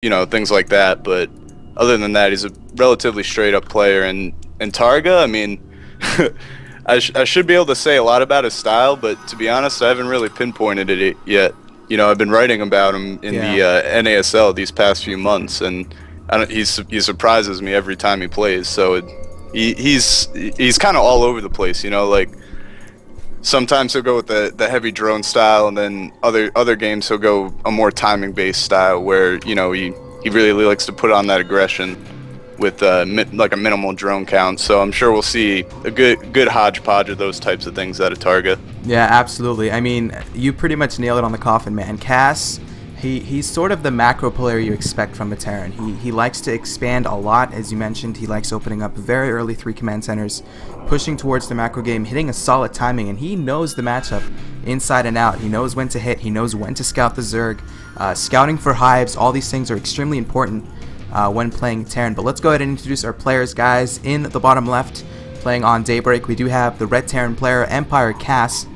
things like that. But other than that, he's a relatively straight up player. And Targa, I mean, I should be able to say a lot about his style, but to be honest, I haven't really pinpointed it yet. I've been writing about him in the NASL these past few months, and he surprises me every time he plays. So he's kind of all over the place. Like sometimes he'll go with the heavy drone style, and then other games he'll go a more timing based style where he really likes to put on that aggression with like a minimal drone count. So I'm sure we'll see a good hodgepodge of those types of things out of Targa. Yeah, absolutely. I mean, you pretty much nailed it on the coffin, man. Cass, he's sort of the macro player you expect from a Terran. He likes to expand a lot, as you mentioned. He likes opening up very early 3 command centers, pushing towards the macro game, hitting a solid timing, and he knows the matchup inside and out. He knows when to hit. He knows when to scout the Zerg. Scouting for hives, all these things are extremely important when playing Terran. But let's go ahead and introduce our players, guys. In the bottom left, playing on Daybreak, we do have the red Terran player, EmpireKas,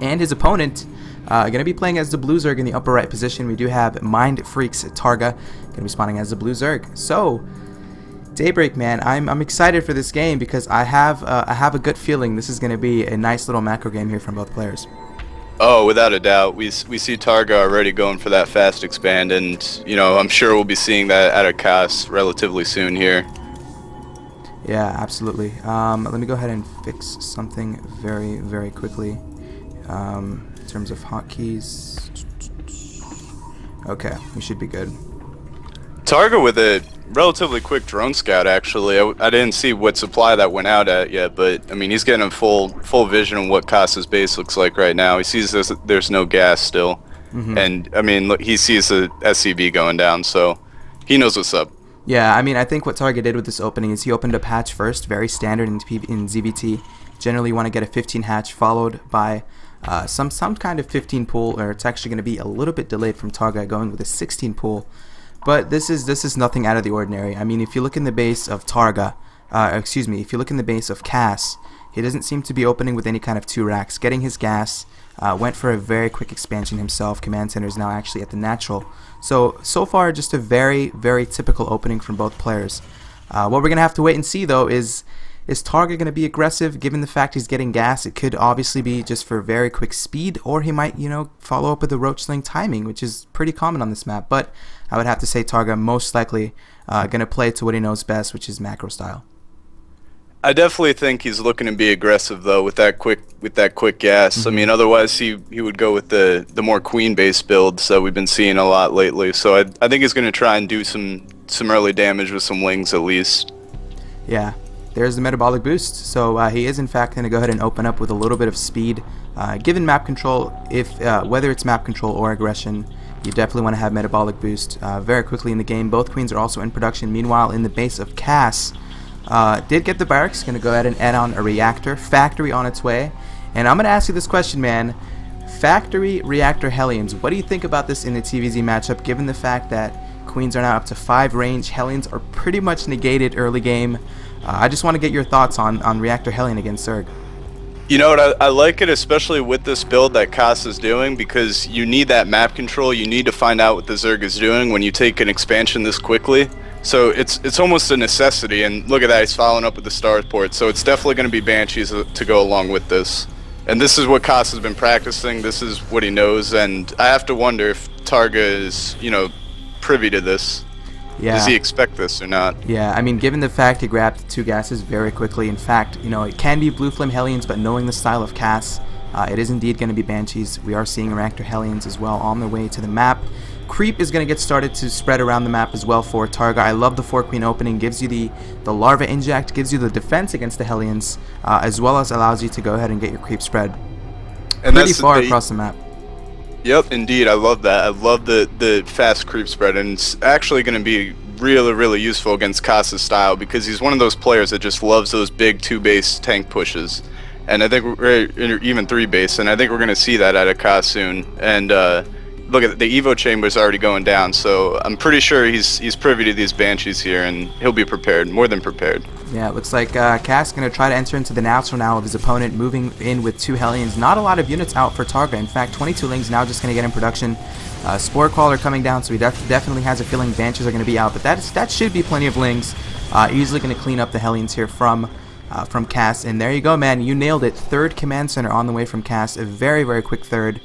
and his opponent going to be playing as the blue Zerg in the upper right position. We do have Mind Freaks Targa, going to be spawning as the blue Zerg. So, Daybreak, man, I'm excited for this game because I have a good feeling this is going to be a nice little macro game here from both players. Oh, without a doubt. We see Targa already going for that fast expand, and I'm sure we'll be seeing that out of Kas relatively soon here. Yeah, absolutely. Let me go ahead and fix something very, very quickly. In terms of hotkeys. Okay, we should be good. Targa with a relatively quick drone scout, actually. I didn't see what supply that went out at yet, but I mean, he's getting a full vision of what Kas's base looks like right now. He sees there's no gas still, and I mean, look, he sees the SCB going down, so he knows what's up. Yeah, I mean, I think what Targa did with this opening is he opened a hatch first, very standard in ZVT. Generally, you want to get a 15 hatch followed by some kind of 15 pool, or it's actually going to be a little bit delayed from Targa going with a 16 pool. But this is nothing out of the ordinary. I mean, if you look in the base of Targa, if you look in the base of Kas, he doesn't seem to be opening with any kind of 2 racks. Getting his gas, went for a very quick expansion himself. Command center is now actually at the natural. So far, just a very, very typical opening from both players. What we're going to have to wait and see, though, is Targa going to be aggressive? Given the fact he's getting gas, it could obviously be just for very quick speed, or he might, follow up with the roach sling timing, which is pretty common on this map. But I would have to say Targa most likely going to play to what he knows best, which is macro style. I definitely think he's looking to be aggressive though with that quick gas. I mean, otherwise he would go with the more queen based builds that we've been seeing a lot lately. So I think he's going to try and do some early damage with some wings at least. Yeah. There's the metabolic boost, so he is in fact going to go ahead and open up with a little bit of speed. Given map control, whether it's map control or aggression, you definitely want to have metabolic boost very quickly in the game. Both queens are also in production. Meanwhile, in the base of Kas, did get the barracks, going to go ahead and add on a reactor, factory on its way. And I'm going to ask you this question, man. Factory reactor Hellions, what do you think about this in the TVZ matchup, given the fact that queens are now up to 5 range, Hellions are pretty much negated early game? I just want to get your thoughts on Reactor Hellion against Zerg. You know what, I like it, especially with this build that Kas is doing, because you need that map control. You need to find out what the Zerg is doing when you take an expansion this quickly. So it's almost a necessity, and look at that, he's following up with the Starport. So it's definitely going to be Banshees to go along with this. And this is what Kas has been practicing, this is what he knows, and I have to wonder if Targa is, privy to this. Yeah. Does he expect this or not? Yeah, I mean, given the fact he grabbed 2 gases very quickly, in fact, it can be Blue Flame Hellions, but knowing the style of Kas, it is indeed going to be Banshees. We are seeing Reactor Hellions as well on their way to the map. Creep is going to get started to spread around the map as well for Targa. I love the 4-queen opening, gives you the Larva Inject, gives you the defense against the Hellions, as well as allows you to go ahead and get your creep spread pretty far across the map. Yep, indeed, I love that. I love the fast creep spread, and it's actually going to be really useful against Kas's style, because he's one of those players that just loves those big 2-base tank pushes, and I think we're even 3-base, and I think we're going to see that out of Kas soon. And look at the Evo chamber's already going down, so I'm pretty sure he's privy to these Banshees here, and he'll be prepared, more than prepared. Yeah, it looks like Kas going to try to enter into the natural now of his opponent, moving in with 2 Hellions. Not a lot of units out for TarGA. In fact, 22 Lings now just going to get in production. Spore Crawler coming down, so he definitely has a feeling Banshees are going to be out, but that should be plenty of Lings. Easily going to clean up the Hellions here from Kas, and there you go, man. You nailed it. 3rd command center on the way from Kas. A very, very quick 3rd.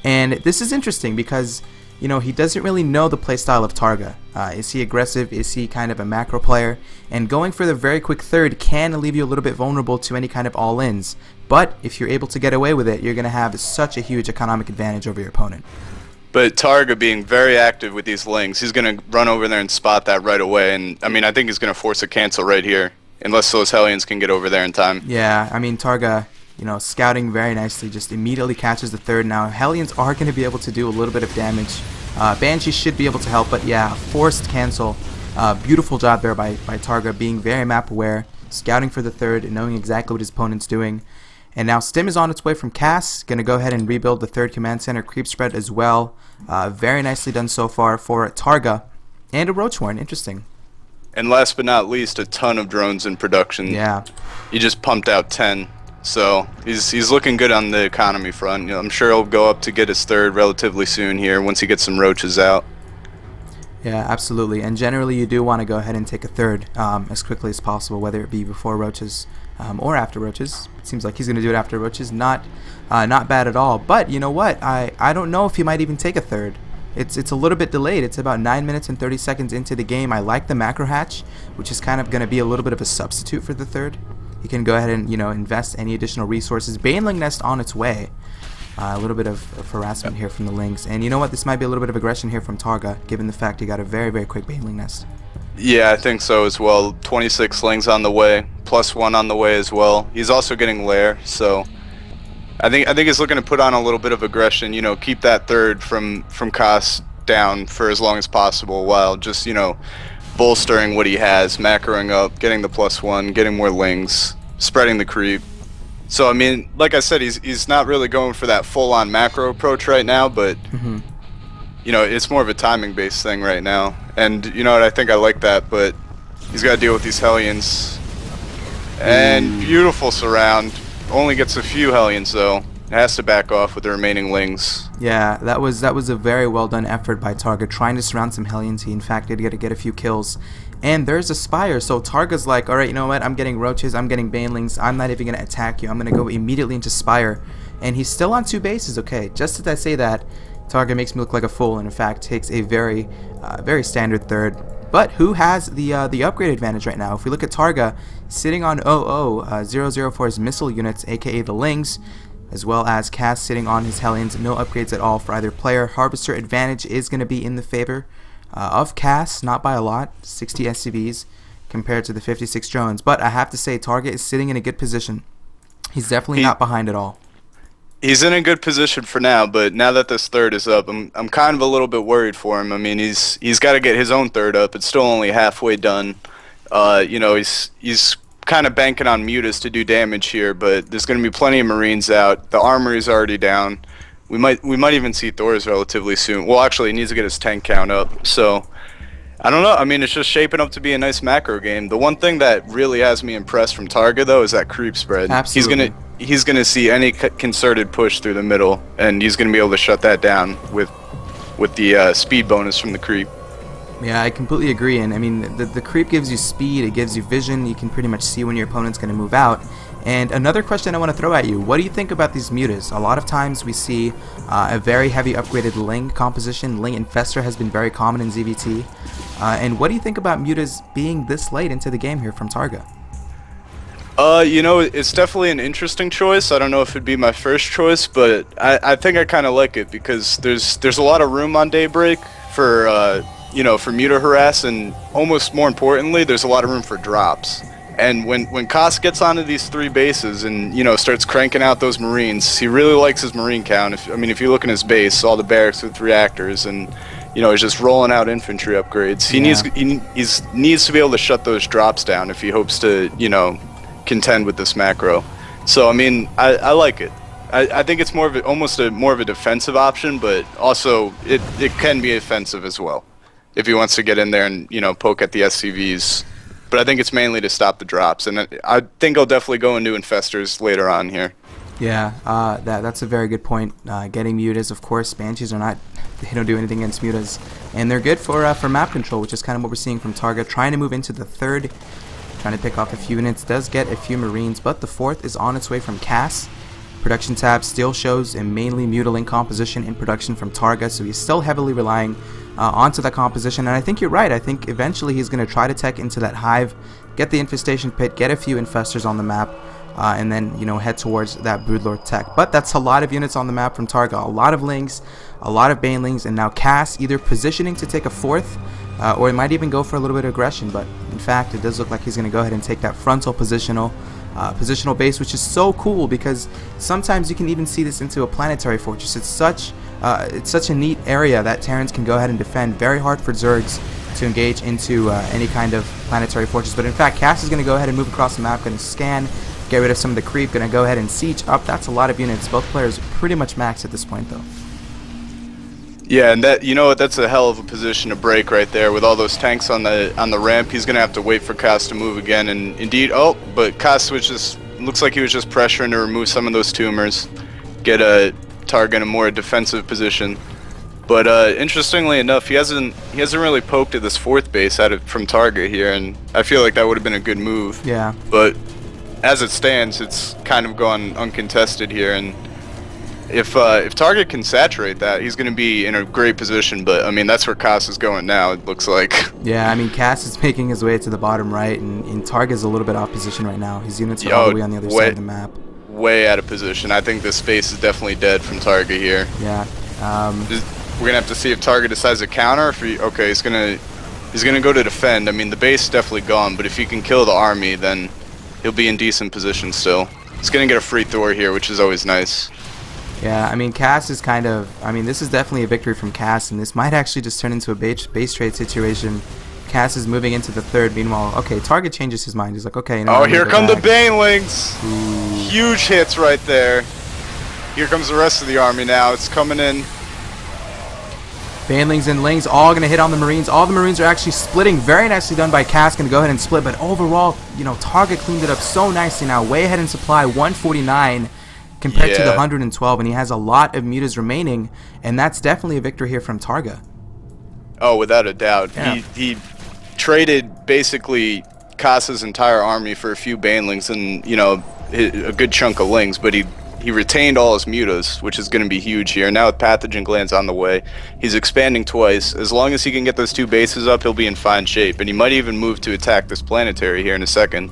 And this is interesting because, you know, he doesn't really know the playstyle of TarGA. Is he aggressive? Is he kind of a macro player? And going for the very quick 3rd can leave you a little bit vulnerable to any kind of all-ins. But if you're able to get away with it, you're going to have such a huge economic advantage over your opponent. But TarGA being very active with these Lings, he's going to run over there and spot that right away. And, I mean, I think he's going to force a cancel right here, unless those Hellions can get over there in time. Yeah, I mean, TarGA, you know, scouting very nicely, just immediately catches the 3rd. Now, Hellions are going to be able to do a little bit of damage. Banshee should be able to help, but yeah, forced cancel. Beautiful job there by TarGA, being very map aware, scouting for the 3rd, and knowing exactly what his opponent's doing. And now Stim is on its way from Kas, going to go ahead and rebuild the 3rd command center, creep spread as well. Very nicely done so far for TarGA. And a Roach Horn, interesting. And last but not least, a ton of drones in production. Yeah. He just pumped out 10. So he's looking good on the economy front. You know, I'm sure he'll go up to get his 3rd relatively soon here once he gets some roaches out. Yeah, absolutely. And generally you do want to go ahead and take a 3rd as quickly as possible, whether it be before roaches or after roaches. It seems like he's going to do it after roaches. Not bad at all. But you know what? I don't know if he might even take a 3rd. It's a little bit delayed. It's about 9 minutes and 30 seconds into the game. I like the macro hatch, which is kind of going to be a little bit of a substitute for the 3rd. You can go ahead and, you know, invest any additional resources. Baneling Nest on its way. A little bit of harassment here from the Lings. And you know what? This might be a little bit of aggression here from TarGA, given the fact he got a very, very quick Baneling Nest. Yeah, I think so as well. 26 Lings on the way, +1 on the way as well. He's also getting Lair, so I think he's looking to put on a little bit of aggression. You know, keep that 3rd from Kas down for as long as possible, while just, you know, bolstering what he has, macroing up, getting the +1, getting more Lings, spreading the creep. So I mean, like I said, he's not really going for that full-on macro approach right now, but you know, it's more of a timing-based thing right now. And you know what, I think I like that, but he's got to deal with these Hellions. And beautiful surround. Only gets a few Hellions though. Has to back off with the remaining Lings. Yeah, that was a very well done effort by TarGA, trying to surround some Hellions. He in fact did get a few kills. And there's a Spire, so TarGA's like, alright, you know what, I'm getting Roaches, I'm getting Banelings, I'm not even going to attack you, I'm going to go immediately into Spire. And he's still on 2 bases, okay. Just as I say that, TarGA makes me look like a fool, and in fact takes a very standard 3rd. But who has the upgrade advantage right now? If we look at TarGA, sitting on 004's missile units, aka the Lings, as well as Kas sitting on his Hellions, no upgrades at all for either player. Harvester advantage is going to be in the favor of Kas, not by a lot, 60 SCVs compared to the 56 drones. But I have to say, TarGA is sitting in a good position. He's definitely not behind at all. He's in a good position for now, but now that this 3rd is up, I'm kind of a little bit worried for him. I mean, he's got to get his own 3rd up. It's still only halfway done. You know, he's kind of banking on Mutas to do damage here, but there's going to be plenty of Marines out. The armory's already down. We might even see Thor's relatively soon. Well, actually, he needs to get his tank count up. So I don't know. I mean, it's just shaping up to be a nice macro game. The one thing that really has me impressed from TarGA though is that creep spread. Absolutely. He's gonna see any concerted push through the middle, and he's gonna be able to shut that down with the speed bonus from the creep. Yeah, I completely agree. And I mean, the creep gives you speed, it gives you vision. You can pretty much see when your opponent's going to move out. And another question I want to throw at you, what do you think about these Mutas? A lot of times we see a very heavy upgraded Ling composition. Ling Infestor has been very common in ZVT. And what do you think about Mutas being this late into the game here from TarGA? You know, it's definitely an interesting choice. I don't know if it'd be my first choice, but I think I kind of like it because there's a lot of room on Daybreak for you know, for Muta harass, and almost more importantly, there's a lot of room for drops. And when Kas gets onto these 3 bases and, you know, starts cranking out those Marines, he really likes his Marine count. If you look in his base, all the barracks with reactors, and, you know, he's just rolling out infantry upgrades. He needs to be able to shut those drops down if he hopes to, you know, contend with this macro. So I mean, I like it. I think it's more of almost more of a defensive option, but also it can be offensive as well if he wants to get in there and, you know, poke at the SCVs. But I think it's mainly to stop the drops, and I think I'll definitely go into Infestors later on here. Yeah, that's a very good point. Getting mutas, of course, Banshees are not, they don't do anything against mutas, and they're good for map control, which is kind of what we're seeing from TarGA. Trying to move into the third, trying to pick off a few units, does get a few Marines, but the fourth is on its way from Cass. Production tab still shows a mainly Mutaling composition in production from TarGA, so he's still heavily relying onto that composition, and I think you're right. I think eventually he's going to try to tech into that hive, get the infestation pit, get a few infestors on the map, and then, you know, head towards that Broodlord tech. But that's a lot of units on the map from TarGA, a lot of Lings, a lot of Banelings, and now Cass either positioning to take a fourth, or it might even go for a little bit of aggression, but in fact it does look like he's going to go ahead and take that frontal positional base, which is so cool because sometimes you can even see this into a planetary fortress. It's such a neat area that Terrans can go ahead and defend. Very hard for Zergs to engage into any kind of planetary fortress, but in fact Cass is going to go ahead and move across the map, going to scan, get rid of some of the creep, going to go ahead and siege up. That's a lot of units. Both players pretty much max at this point though. Yeah, and that, you know what, that's a hell of a position to break right there with all those tanks on the ramp. He's gonna have to wait for Kas to move again, and indeed, oh, but Kas switches. Looks like he was just pressuring to remove some of those tumors, get a TarGA in a more defensive position. But interestingly enough, he hasn't really poked at this fourth base from TarGA here, and I feel like that would have been a good move. Yeah. But as it stands, it's kind of gone uncontested here, and if TarGA can saturate that, he's going to be in a great position. But I mean, that's where Kas is going now, it looks like. Yeah, I mean, Cass is making his way to the bottom right, and TarGA is a little bit off position right now. His units are all the way on the other side of the map. Way out of position. I think this space is definitely dead from TarGA here. Yeah. We're gonna have to see if TarGA decides to counter. Okay, he's gonna go to defend. I mean, the base is definitely gone, but if he can kill the army, then he'll be in decent position still. He's gonna get a free Thor here, which is always nice. Yeah, I mean, Cass is kind of, I mean, this is definitely a victory from Cass, and this might actually just turn into a base trade situation. Cass is moving into the third. Meanwhile, okay, TarGA changes his mind. He's like, okay, you know, oh, here come the Banelings! Ooh. Huge hits right there. Here comes the rest of the army now. It's coming in. Banelings and Lings all going to hit on the Marines. All the Marines are actually splitting. Very nicely done by Cass. Going to go ahead and split. But overall, you know, TarGA cleaned it up so nicely now. Way ahead in supply, 149 compared to the 112. And he has a lot of mutas remaining. And that's definitely a victory here from TarGA. Oh, without a doubt. Yeah. He traded basically Kas's entire army for a few Banelings and, you know, a good chunk of Lings. But he retained all his mutas, which is going to be huge here. Now with pathogen glands on the way, he's expanding twice. As long as he can get those two bases up, he'll be in fine shape. And he might even move to attack this planetary here in a second.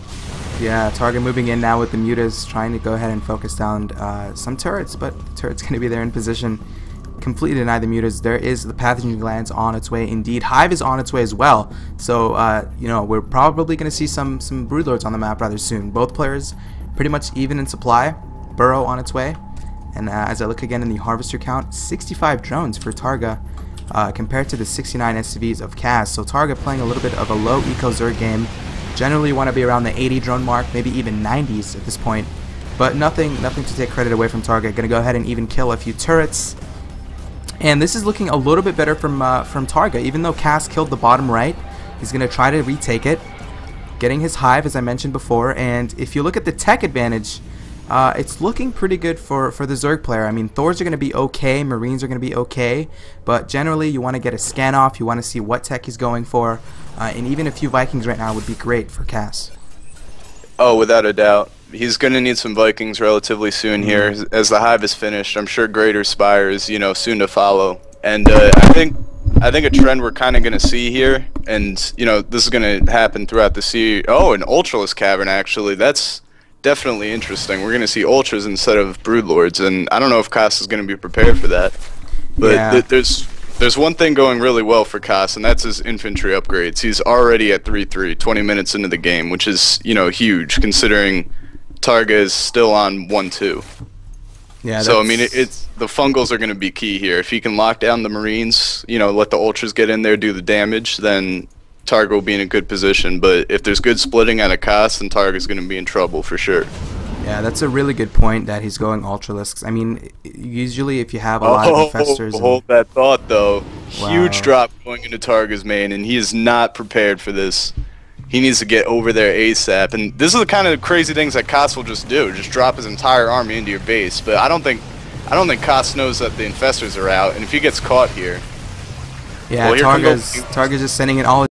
Yeah, TarGA moving in now with the mutas, trying to go ahead and focus down some turrets, but the turret's going to be there in position. Completely deny the mutas. There is the pathogen glands on its way. Indeed, Hive is on its way as well. So, you know, we're probably going to see some Broodlords on the map rather soon. Both players pretty much even in supply. Burrow on its way, and as I look again in the harvester count, 65 drones for TarGA compared to the 69 SCVs of Cass. So TarGA playing a little bit of a low eco Zerg game. Generally you want to be around the 80 drone mark, maybe even 90s at this point, but nothing to take credit away from TarGA. Gonna go ahead and even kill a few turrets, and this is looking a little bit better from TarGA. Even though Cass killed the bottom right, he's gonna try to retake it, getting his hive as I mentioned before. And if you look at the tech advantage, it's looking pretty good for the Zerg player. I mean, Thors are going to be okay, Marines are going to be okay, but generally you want to get a scan off, you want to see what tech he's going for, and even a few Vikings right now would be great for Cass. Oh, without a doubt. He's going to need some Vikings relatively soon here. As the hive is finished, I'm sure Greater Spire is, you know, soon to follow. And I think a trend we're kind of going to see here, and, you know, this is going to happen throughout the series. Oh, an Ultraless Cavern, actually. That's definitely interesting. We're going to see Ultras instead of Broodlords, and I don't know if Kas is going to be prepared for that. But yeah. There's one thing going really well for Kas, and that's his infantry upgrades. He's already at 3-3, 20 minutes into the game, which is, you know, huge considering TarGA is still on 1-2. Yeah. So I mean, it's the fungals are going to be key here. If he can lock down the Marines, you know, let the Ultras get in there, do the damage, then TarGA will be in a good position. But if there's good splitting out of Kas, then TarGA is going to be in trouble for sure. Yeah, that's a really good point that he's going Ultralisks. I mean, usually if you have a lot of infestors... Hold that thought, though. Wow. Huge drop going into TarGA's main, and he is not prepared for this. He needs to get over there ASAP, and this is the kind of crazy things that Kas will just do, just drop his entire army into your base. But I don't think Kas knows that the infestors are out, and if he gets caught here... Yeah, well, TarGA's just sending in all